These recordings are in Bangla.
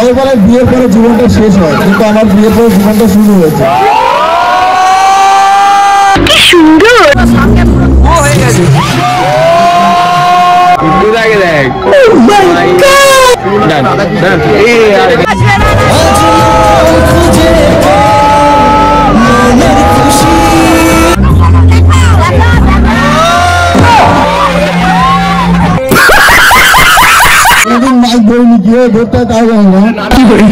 সবাই বলে বিয়ের পরে জীবনটা শেষ হয়, কিন্তু আমার বিয়ের পরে জীবনটা শুরু হয়েছে। কি সুন্দর হয়ে গেছে। মাইক ধরিনি কি ধরতে তাও কি করি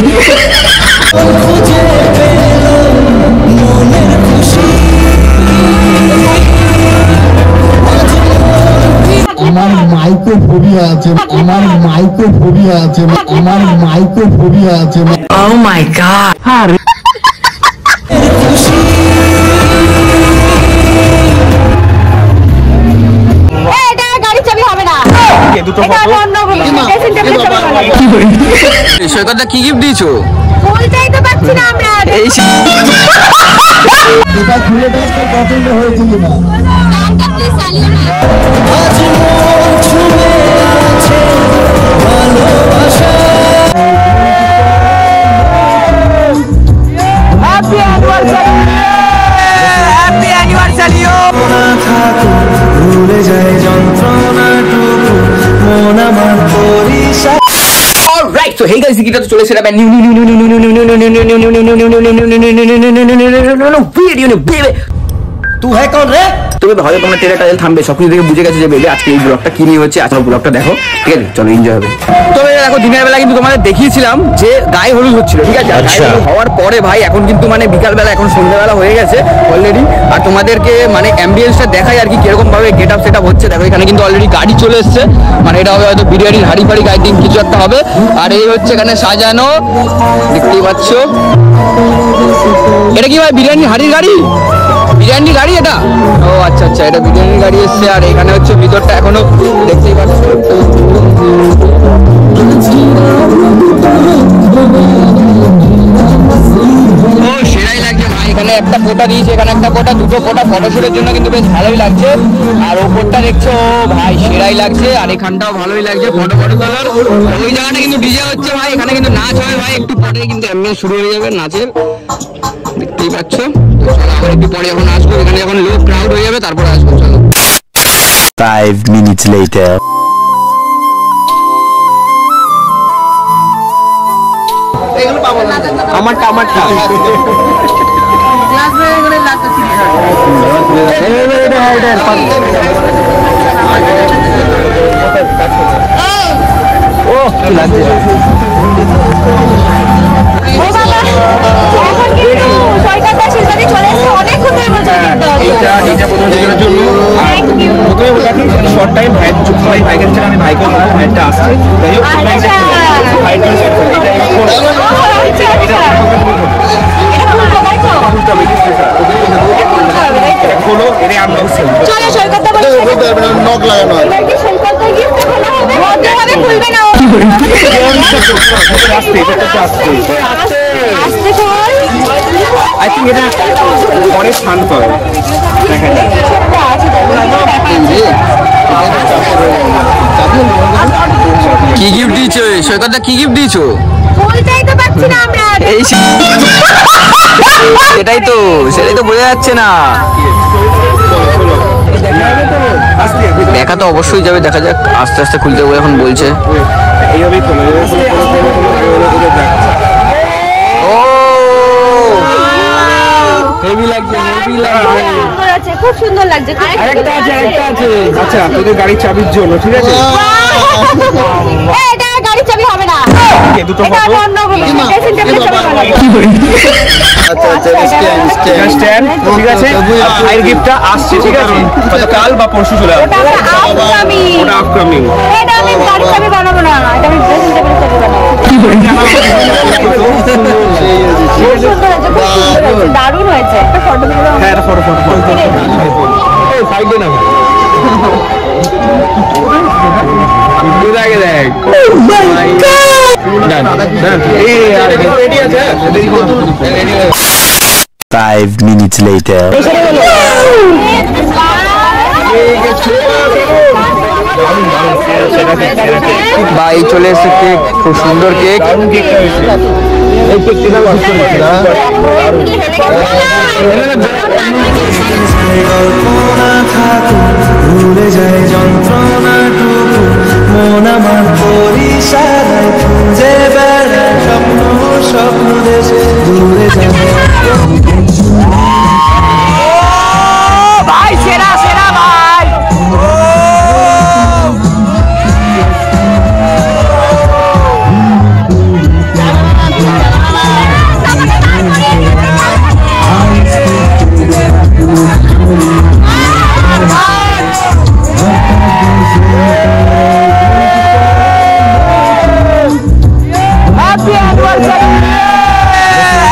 আমার মাইক্রোফোবিয়া আছে, আমার মাইক্রোফোবিয়া আছে, আমার মাইক্রোফোবিয়া আছে। ও মাই গড। সৈকতদা কি গিফট দিয়েছো? বলতেই তো পারছি না আমরা। এই এটা খুলে দেখতে পছন্দ হয়েছে কিনা। Happy anniversary, happy anniversary. ভুলে যায় যন্ত্রণাটুকু মন আমার পরিশা। অলরাইট, সো হেই গাইস, কি তো চলে এসেছে নিউ ভিডিও বেবে। তুই হ্যাঁ কোন রে? তুমি ভালো তোমার টেরাটাইল থামবে সবকিছু দেখে বুঝে গেছে যে বেবে আজকে এই ব্লগটা কি নিয়ে হচ্ছে। আজকে ব্লগটা দেখো, ঠিক আছে? চলো এনজয় হবে। তবে দেখো দিনের বেলা কিন্তু তোমাদের দেখিয়েছিলাম যে গায়ে হলুদ হচ্ছিল, ঠিক আছে? গায়ে হলুদ হওয়ার পরে ভাই এখন কিন্তু মানে বিকালবেলা, এখন সন্ধ্যাবেলা হয়ে গেছে অলরেডি। আর তোমাদেরকে মানে অ্যাম্বিয়েন্সটা দেখাই আর কি কিরকম ভাবে গেট আপ সেট আপ হচ্ছে। দেখো এখানে কিন্তু অলরেডি গাড়ি চলে এসছে, মানে এটা হবে হয়তো বিরিয়ানির হাড়ি ফাড়ি গাই দিন কিছু একটা হবে। আর এই হচ্ছে এখানে সাজানো, দেখতেই পাচ্ছ। এটা কি ভাই বিরিয়ানির হাড়ির গাড়ি? বিরিয়ানির গাড়ি এটা? ও আচ্ছা আচ্ছা, এটা বিরিয়ানির গাড়ি এসছে। আর এখানে হচ্ছে ভিতরটা এখনো দেখতেই পাচ্ছ। ও সেরাই লাগছে ভাই, এখানে একটা ফোটা দিয়েছে, এখানে একটা ফোটা, দুটো ফোটা ফটোশুটের জন্য কিন্তু বেশ ভালোই লাগছে। আর ওপরটা দেখছো ভাই সেরাই লাগছে। আর এখানটাও ভালোই লাগছে, ফটো ফটো তোলার। ওই জায়গাটা কিন্তু ডিজে হচ্ছে ভাই, এখানে কিন্তু নাচ হয় ভাই। একটু পরে কিন্তু অ্যাম্বিয়েন্স শুরু হয়ে যাবে নাচের, দেখতেই পাচ্ছ। আবার একটু পরে যখন আসবো, এখানে যখন লোক ক্রাউড হয়ে যাবে তারপরে আসবো। চলো 5 minutes later. আমারটা ও কি লাগছে। শর্ট টাইম ভাই ভাইকে আমি ভাইকে ভাইটা আসছে অনেক শান্ত হয়। কি গিফট দিয়েছো সৈকতদা? কি গিফট দিয়েছো? বলতেই তো পারছি না আমরা। এই সেটাই তো বোঝা যাচ্ছে না। দেখা তো অবশ্যই যাবে, দেখা যাক। আস্তে আস্তে খুলতে হবে এখন বলছে। ও হেভি লাগছে, খুব সুন্দর লাগছে। আরেকটা আছে। আচ্ছা তোদের গাড়ির চাবির জন্য, ঠিক আছে? এটা গাড়ির চাবি হবে না, দুটো এটা অন্য ড্রেসিং টেবিলের চাবি বানাবো। স্ট্যান্ড, ঠিক আছে? ভাইয়ের গিফটটা আসছে, ঠিক আছে? হয়তো কাল বা পরশু চলে আসবে। ওটা আপকামিং। এটা আমি গাড়ির চাবি বানাবো না, এটা আমি ড্রেসিং টেবিলের চাবি বানাবো। দারুণ হয়েছে। একটা ফটো তুলে দাও। হ্যাঁ, ফটো সাইডে না আগে দেখ। 5 minutes later. ভাই চলে এসেছে কেক, খুব সুন্দর কেক। এই কেকটা ভুলে যায় যন্ত্রণাটুকু মন আমার পরিষারায় খুঁজে বেড়ায় স্বপ্ন স্বপ্ন দেশে দূরে যাবে। ভাই সেরা সেরা ভাই।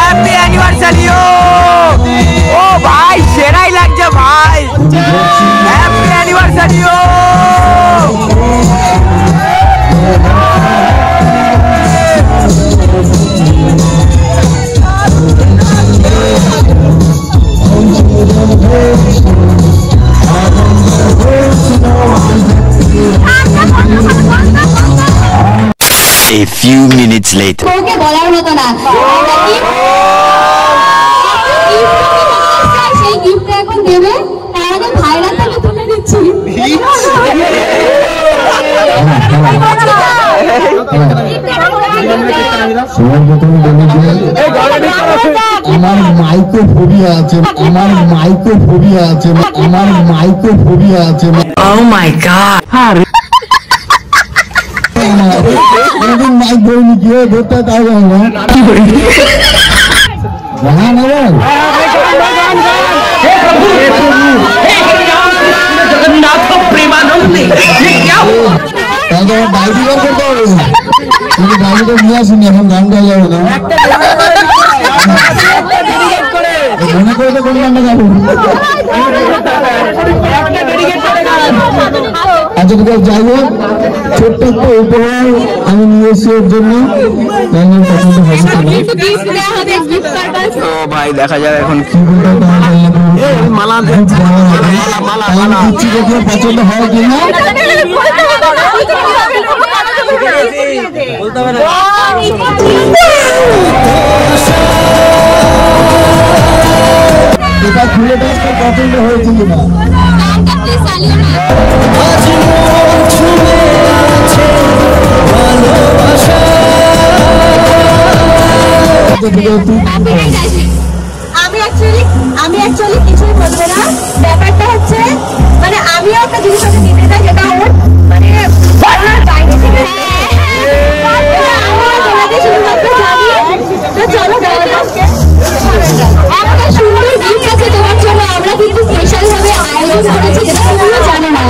হ্যাপি অ্যানিভার্সারি ও ভাই, সেরাই লাগছে ভাই। Happy anniversary A few minutes later. ওকে বলার মতো না। সেই গিফটটা এখন দেবে, তার আগে ভাইরাল থেকে তুলে দিচ্ছি। সবার প্রথমে বলি যে আমার মাইক্রোফোবিয়া আছে, আমার মাইক্রোফোবিয়া আছে, আমার মাইক্রোফোবিয়া আছে। Oh my god! কোনদিন মাইক ধরিনি, কি ধরতে তাও জানি না। গান এবার তাহলে বাইরে বের করতে হবে, কিন্তু বাইরে নিয়ে আসিনি, এখন গান গাওয়া যাবে না। মনে করে তো কোন গানটা গাবো। আচ্ছা ঠিক আছে, যাই হোক, ছোট্ট একটা উপহার আমি নিয়ে এসেছি ওর জন্য। গানের পছন্দ হবে তো ভাই দেখা যাক এখন কি বলতে মালা দিচ্ছি, দেখে পছন্দ হয় কিনা। এটা খুলে দেখতে পছন্দ হয়েছে কিনা। আমি অ্যাকচুয়ালি কিছুই বলবো না। ব্যাপারটা হচ্ছে মানে আমিও একটা জিনিস ওকে দিতে চাই, যেটা ওর মানে ওনার বাইরে থেকে চলো একটা সুন্দর গিফট আছে তোমার জন্য। আমরা কিন্তু স্পেশাল ভাবে আয়োজন করেছি, যেটা তুমিও জানো না।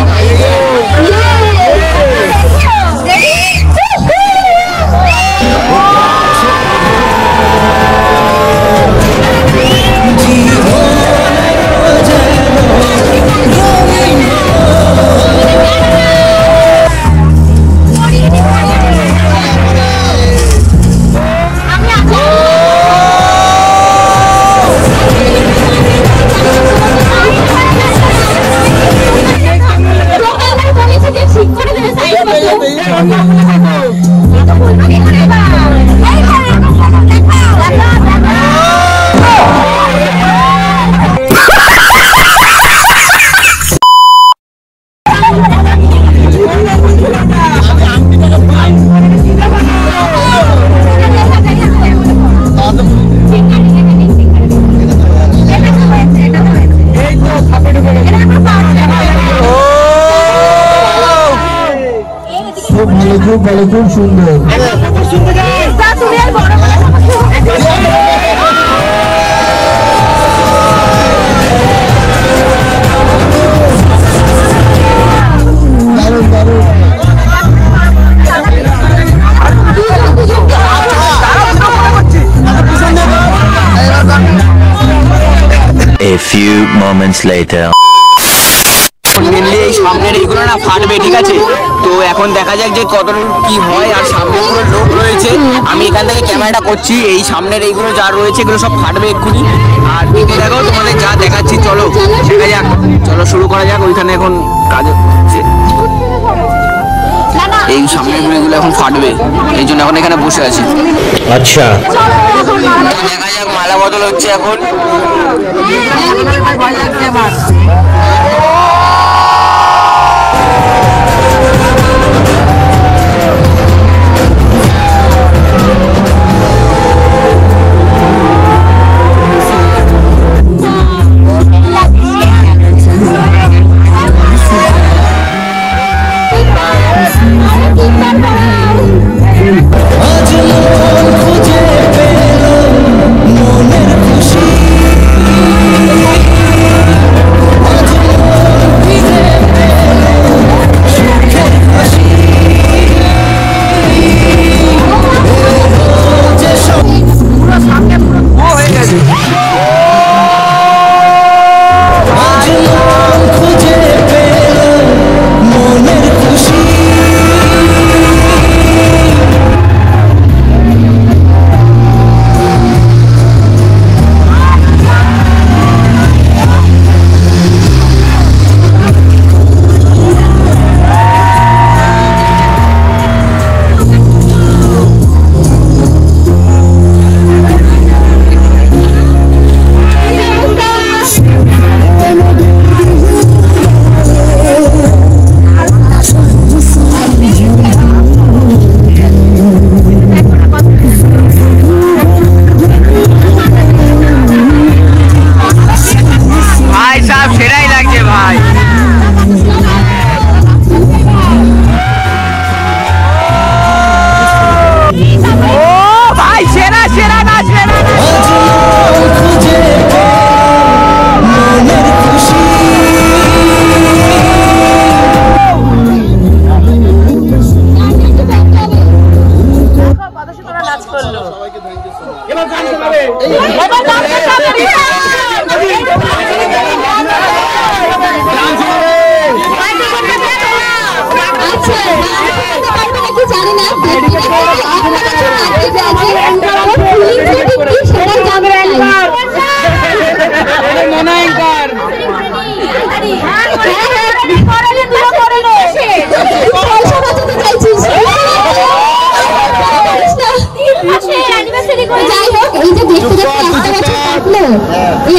খুব ভালো, খুব সুন্দর। দারুণ দারুণ। A few moments later. Mainly এই সামনের এইগুলো না ফাটবে, ঠিক আছে? তো এখন দেখা যাক যে কত কি হয়। আর সামনে পুরো লোক রয়েছে, আমি এখান থেকে ক্যামেরাটা করছি। এই সামনের এইগুলো যা রয়েছে এগুলো সব ফাটবে এক্ষুনি। আর দিকে দেখো তোমাদের যা দেখাচ্ছি, চলো দেখা যাক, চলো শুরু করা যাক। ওইখানে এখন কাজ হচ্ছে। না না এই সামনের গুলো এখন ফাটবে, এই জন্য এখন এখানে বসে আছি। अच्छा দেখা যাক, মালা বদল হচ্ছে এখন।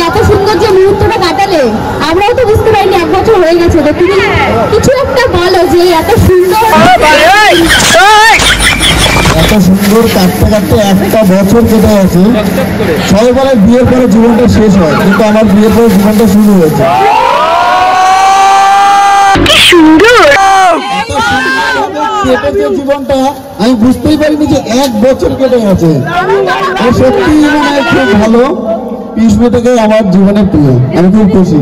এত সুন্দর যে মুহূর্তটা কাটালে, আমরাও তো বুঝতে পারিনি 1 বছর হয়ে গেছে। তো তুমি কিছু একটা বলো যে এত সুন্দর কাটতে কাটতে 1টা বছর কেটে গেছে। সবাই বলে বিয়ের পরে জীবনটা শেষ হয়, কিন্তু আমার বিয়ের পরে জীবনটা শুরু হয়েছে। কেটেছে জীবনটা, আমি বুঝতেই পারিনি যে 1 বছর কেটে গেছে। সত্যি মানে খুব ভালো। পিসবে থেকে আমার জীবনের প্রিয়, আমি খুব খুশি।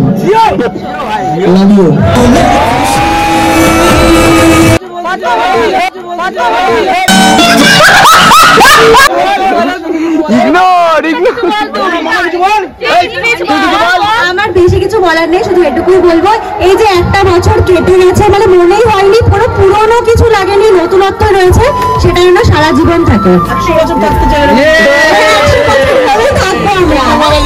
Love you. আমার বেশি কিছু বলার নেই, শুধু এটুকুই বলবো, এই যে 1টা বছর কেটে গেছে, মানে মনেই হয়নি, কোনো পুরনো কিছু লাগেনি, নতুনত্ব রয়েছে, সেটা যেন সারা জীবন থাকে। 100 বছর থাকতে চাই, থাকবো আমরা।